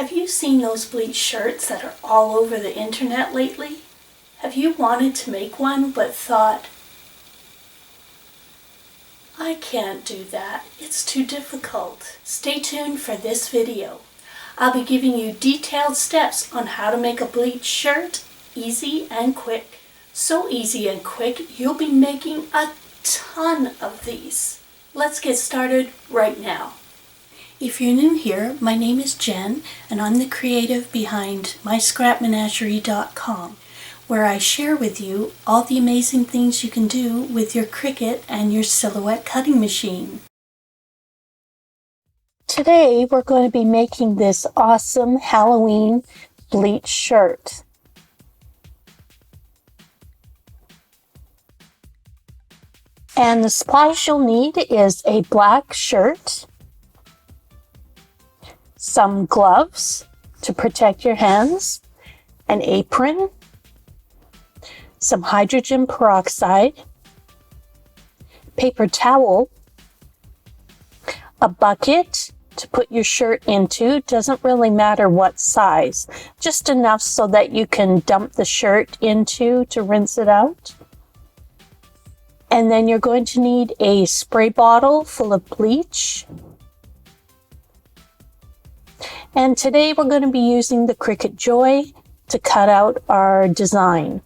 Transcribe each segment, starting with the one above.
Have you seen those bleached shirts that are all over the internet lately? Have you wanted to make one but thought, I can't do that, it's too difficult? Stay tuned for this video. I'll be giving you detailed steps on how to make a bleached shirt easy and quick. So easy and quick, you'll be making a ton of these. Let's get started right now. If you're new here, my name is Jen, and I'm the creative behind myscrapmenagerie.com, where I share with you all the amazing things you can do with your Cricut and your silhouette cutting machine. Today, we're going to be making this awesome Halloween bleached shirt. And the supplies you'll need is a black shirt, some gloves to protect your hands, an apron, some hydrogen peroxide, paper towel, a bucket to put your shirt into. Doesn't really matter what size, just enough so that you can dump the shirt into to rinse it out. And then you're going to need a spray bottle full of bleach. And today we're going to be using the Cricut Joy to cut out our design.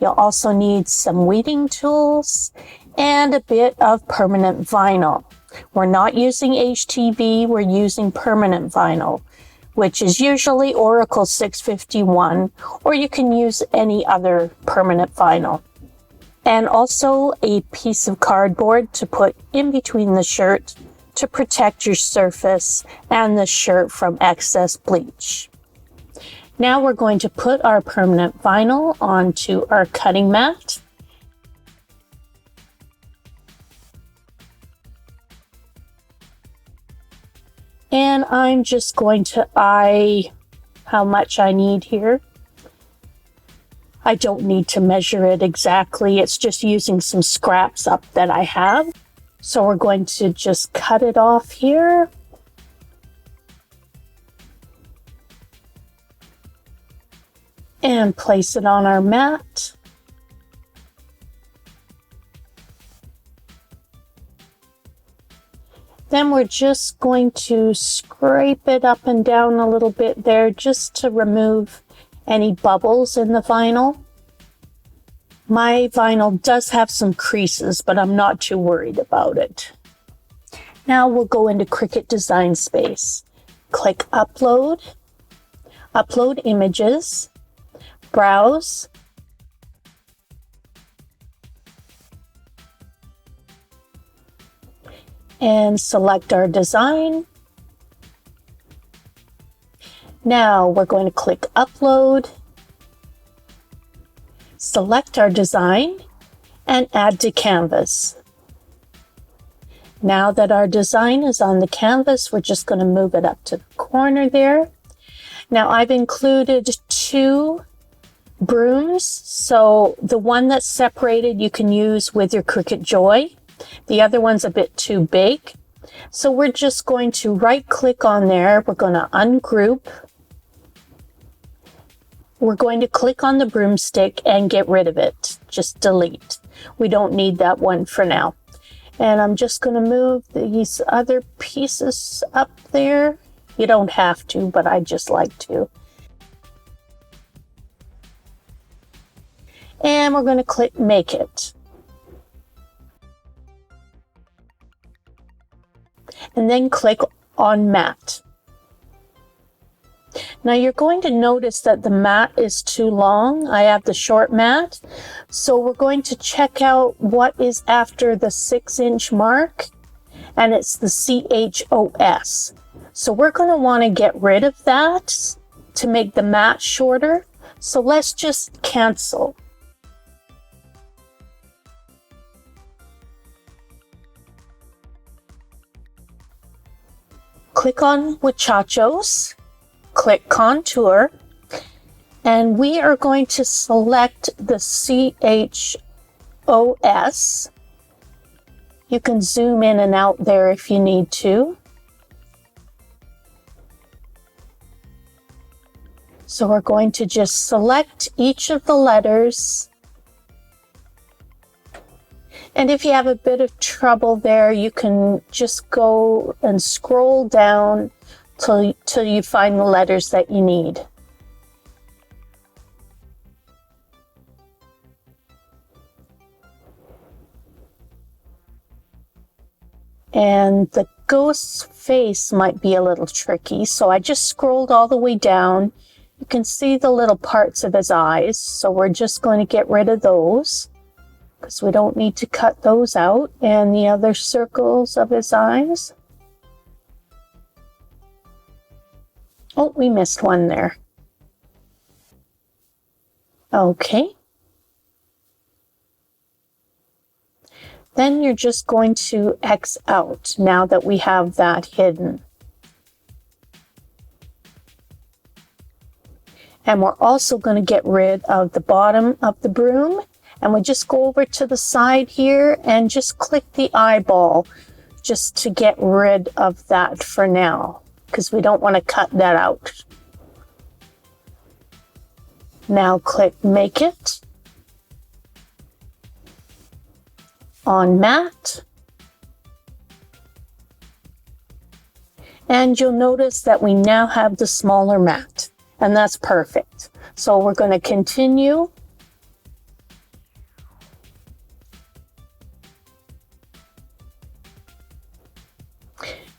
You'll also need some weeding tools and a bit of permanent vinyl. We're not using HTV, we're using permanent vinyl, which is usually Oracle 651, or you can use any other permanent vinyl. And also a piece of cardboard to put in between the shirt to protect your surface and the shirt from excess bleach. Now we're going to put our permanent vinyl onto our cutting mat. And I'm just going to eye how much I need here. I don't need to measure it exactly. It's just using some scraps up that I have. So we're going to just cut it off here. And place it on our mat. Then we're just going to scrape it up and down a little bit there just to remove any bubbles in the vinyl. My vinyl does have some creases, but I'm not too worried about it. Now we'll go into Cricut Design Space. Click Upload, Upload Images, Browse, and select our design. Now we're going to click Upload, select our design, and add to canvas. Now that our design is on the canvas, we're just going to move it up to the corner there. Now I've included 2 brooms, so the one that's separated you can use with your Cricut Joy. The other one's a bit too big. So we're just going to right click on there. We're going to ungroup. We're going to click on the broomstick and get rid of it. Just delete. We don't need that one for now. And I'm just going to move these other pieces up there. You don't have to, but I just like to. And we're going to click Make It. And then click on Mat. Now you're going to notice that the mat is too long. I have the short mat. So we're going to check out what is after the 6-inch mark, and it's the CHOS. So we're going to want to get rid of that to make the mat shorter. So let's just cancel. Click on Muchachos. Click Contour, and we are going to select the CHOS. You can zoom in and out there if you need to. So we're going to just select each of the letters. And if you have a bit of trouble there, you can just go and scroll down till you find the letters that you need. And the ghost's face might be a little tricky, so I just scrolled all the way down. You can see the little parts of his eyes, so we're just going to get rid of those because we don't need to cut those out, and the other circles of his eyes. Oh, we missed one there. Okay. Then you're just going to X out now that we have that hidden. And we're also going to get rid of the bottom of the broom. And we just go over to the side here and just click the eyeball just to get rid of that for now, because we don't want to cut that out. Now click Make It on Matte. And you'll notice that we now have the smaller mat, and that's perfect. So we're going to continue.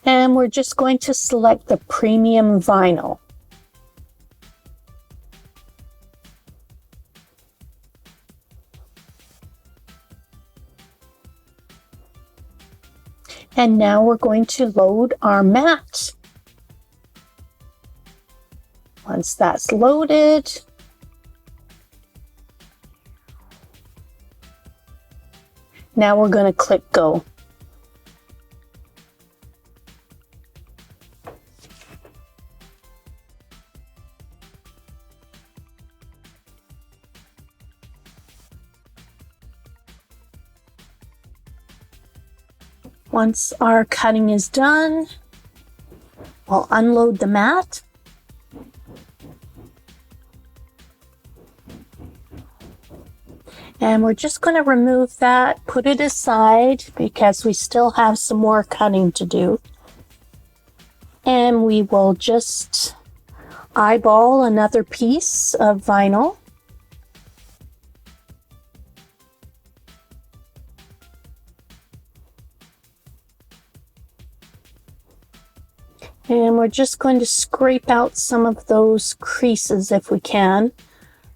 And we're just going to select the premium vinyl. And now we're going to load our mat. Once that's loaded, now we're going to click Go. Once our cutting is done, we'll unload the mat. And we're just going to remove that, put it aside because we still have some more cutting to do. And we will just eyeball another piece of vinyl. And we're just going to scrape out some of those creases if we can.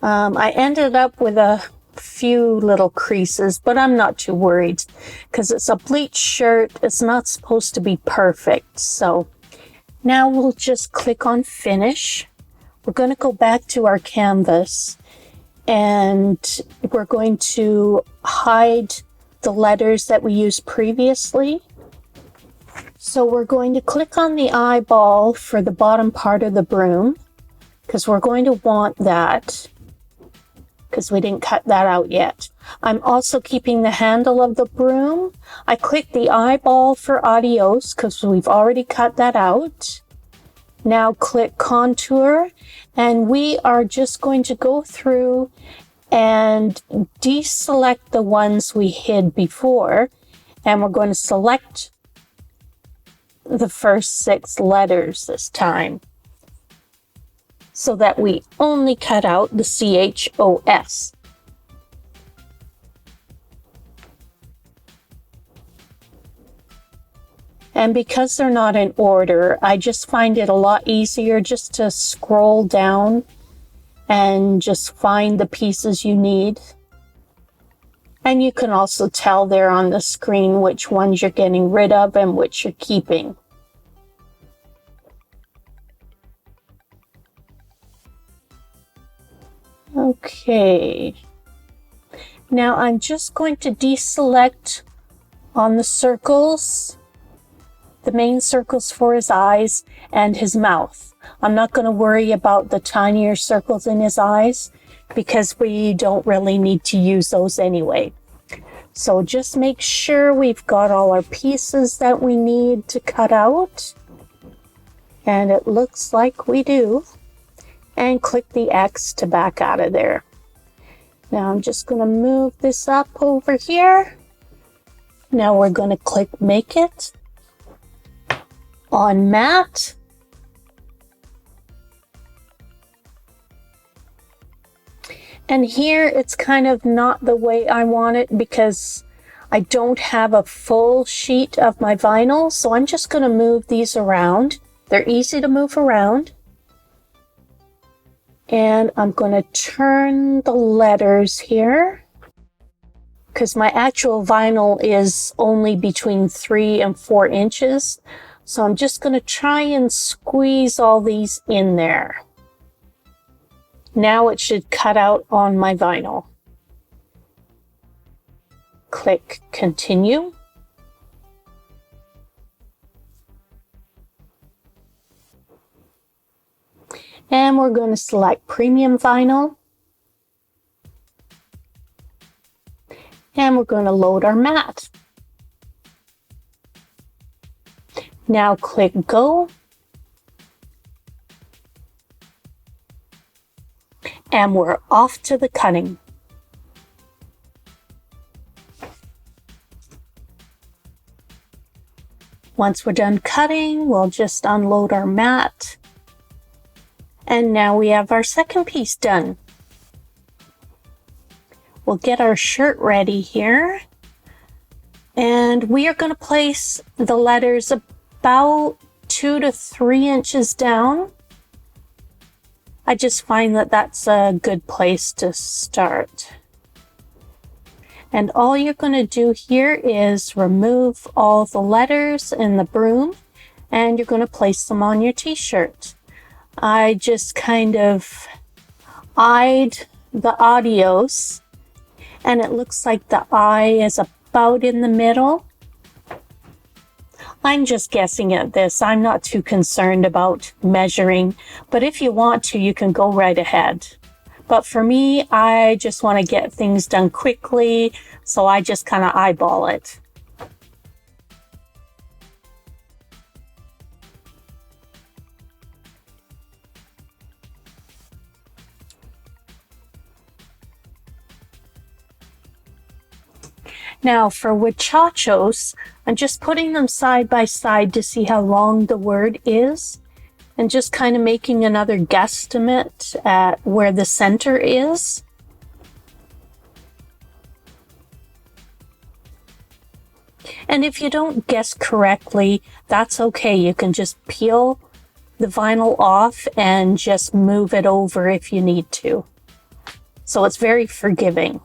I ended up with a few little creases, but I'm not too worried because it's a bleached shirt. It's not supposed to be perfect. So now we'll just click on Finish. We're going to go back to our canvas and we're going to hide the letters that we used previously. So we're going to click on the eyeball for the bottom part of the broom because we're going to want that because we didn't cut that out yet. I'm also keeping the handle of the broom. I clicked the eyeball for adios because we've already cut that out. Now click Contour, and we are just going to go through and deselect the ones we hid before, and we're going to select the first 6 letters this time so that we only cut out the CHOS. And because they're not in order, I just find it a lot easier just to scroll down and just find the pieces you need. And you can also tell there on the screen which ones you're getting rid of and which you're keeping. Okay. Now I'm just going to deselect on the circles, the main circles for his eyes and his mouth. I'm not going to worry about the tinier circles in his eyes because we don't really need to use those anyway. So just make sure we've got all our pieces that we need to cut out. And it looks like we do. and click the X to back out of there. Now I'm just going to move this up over here. Now we're going to click Make It on Matte. And here it's kind of not the way I want it because I don't have a full sheet of my vinyl, so I'm just going to move these around. They're easy to move around. And I'm going to turn the letters here because my actual vinyl is only between 3 and 4 inches. So I'm just going to try and squeeze all these in there. Now it should cut out on my vinyl. Click Continue. And we're going to select Premium Vinyl. And we're going to load our mat. Now click Go. And we're off to the cutting. Once we're done cutting, we'll just unload our mat. And now we have our second piece done. We'll get our shirt ready here. And we are going to place the letters about 2 to 3 inches down. I just find that that's a good place to start. And all you're going to do here is remove all the letters in the broom and you're going to place them on your t-shirt. I just kind of eyed the adios and it looks like the eye is about in the middle. I'm just guessing at this. I'm not too concerned about measuring, but if you want to, you can go right ahead. But for me, I just want to get things done quickly, so I just kind of eyeball it. Now for muchachos, I'm just putting them side by side to see how long the word is and just kind of making another guesstimate at where the center is. And if you don't guess correctly, that's okay. You can just peel the vinyl off and just move it over if you need to. So it's very forgiving.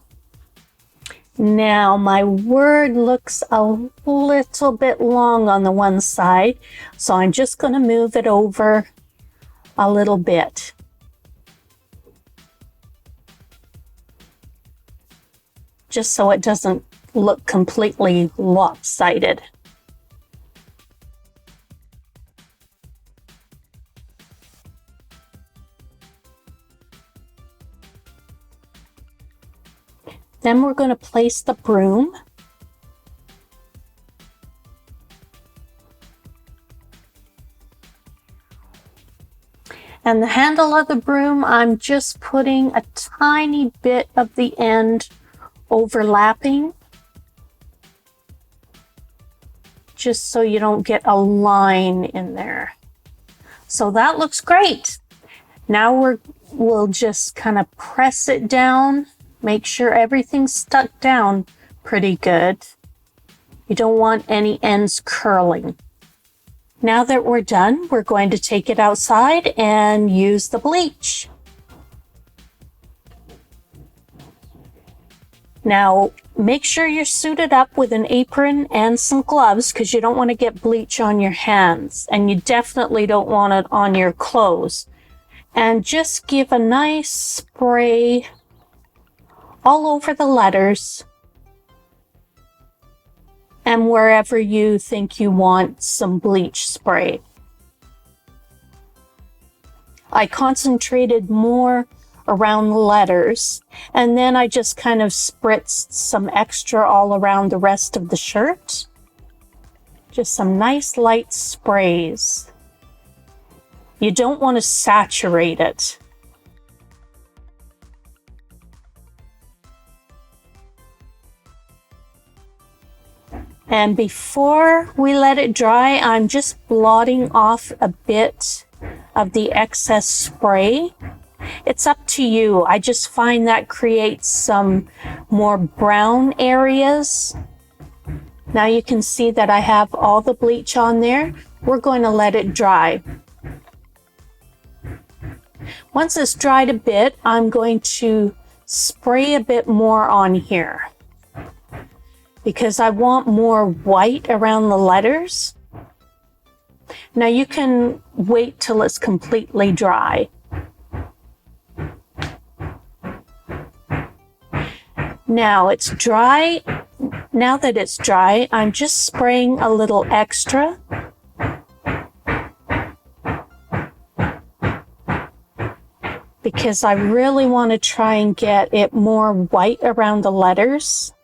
Now my word looks a little bit long on the one side, so I'm just going to move it over a little bit. Just so it doesn't look completely lopsided. Then we're going to place the broom. And the handle of the broom, I'm just putting a tiny bit of the end overlapping, just so you don't get a line in there. So that looks great. Now we'll just kind of press it down. Make sure everything's stuck down pretty good. You don't want any ends curling. Now that we're done, we're going to take it outside and use the bleach. Now, make sure you're suited up with an apron and some gloves because you don't want to get bleach on your hands, and you definitely don't want it on your clothes. And just give a nice spray all over the letters and wherever you think you want some bleach spray. I concentrated more around the letters, and then I just kind of spritzed some extra all around the rest of the shirt. Just some nice light sprays. You don't want to saturate it. And before we let it dry, I'm just blotting off a bit of the excess spray. It's up to you. I just find that creates some more brown areas. Now you can see that I have all the bleach on there. We're going to let it dry. Once it's dried a bit, I'm going to spray a bit more on here because I want more white around the letters. Now you can wait till it's completely dry. Now it's dry. Now that it's dry, I'm just spraying a little extra. Because I really want to try and get it more white around the letters.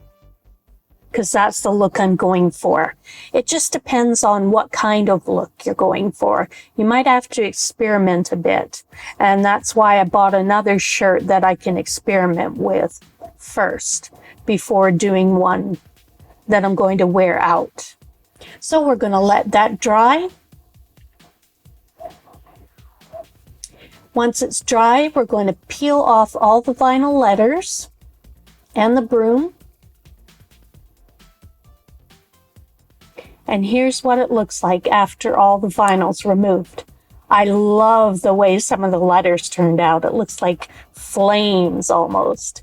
Because that's the look I'm going for. It just depends on what kind of look you're going for. You might have to experiment a bit. And that's why I bought another shirt that I can experiment with first before doing one that I'm going to wear out. So we're going to let that dry. Once it's dry, we're going to peel off all the vinyl letters and the broom. And here's what it looks like after all the vinyl's removed. I love the way some of the letters turned out. It looks like flames almost.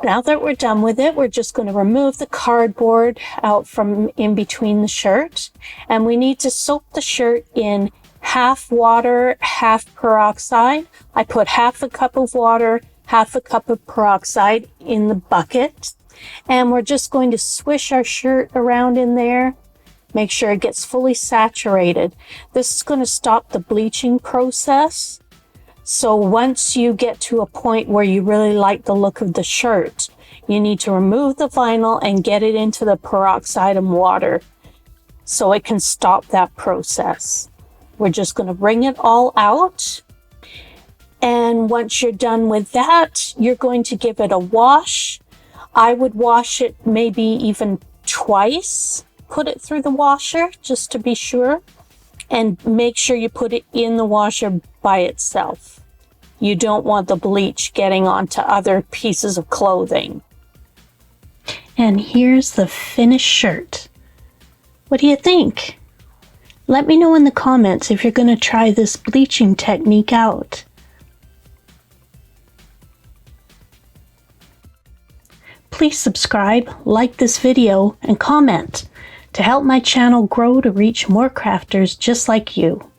Now that we're done with it, we're just going to remove the cardboard out from in between the shirt. And we need to soak the shirt in half water, half peroxide. I put half a cup of water, half a cup of peroxide in the bucket. And we're just going to swish our shirt around in there. Make sure it gets fully saturated. This is going to stop the bleaching process. So once you get to a point where you really like the look of the shirt, you need to remove the vinyl and get it into the peroxide and water so it can stop that process. We're just going to wring it all out. And once you're done with that, you're going to give it a wash. I would wash it maybe even twice. Put it through the washer just to be sure. And make sure you put it in the washer by itself. You don't want the bleach getting onto other pieces of clothing. And here's the finished shirt. What do you think? Let me know in the comments if you're going to try this bleaching technique out. Please subscribe, like this video, and comment to help my channel grow to reach more crafters just like you.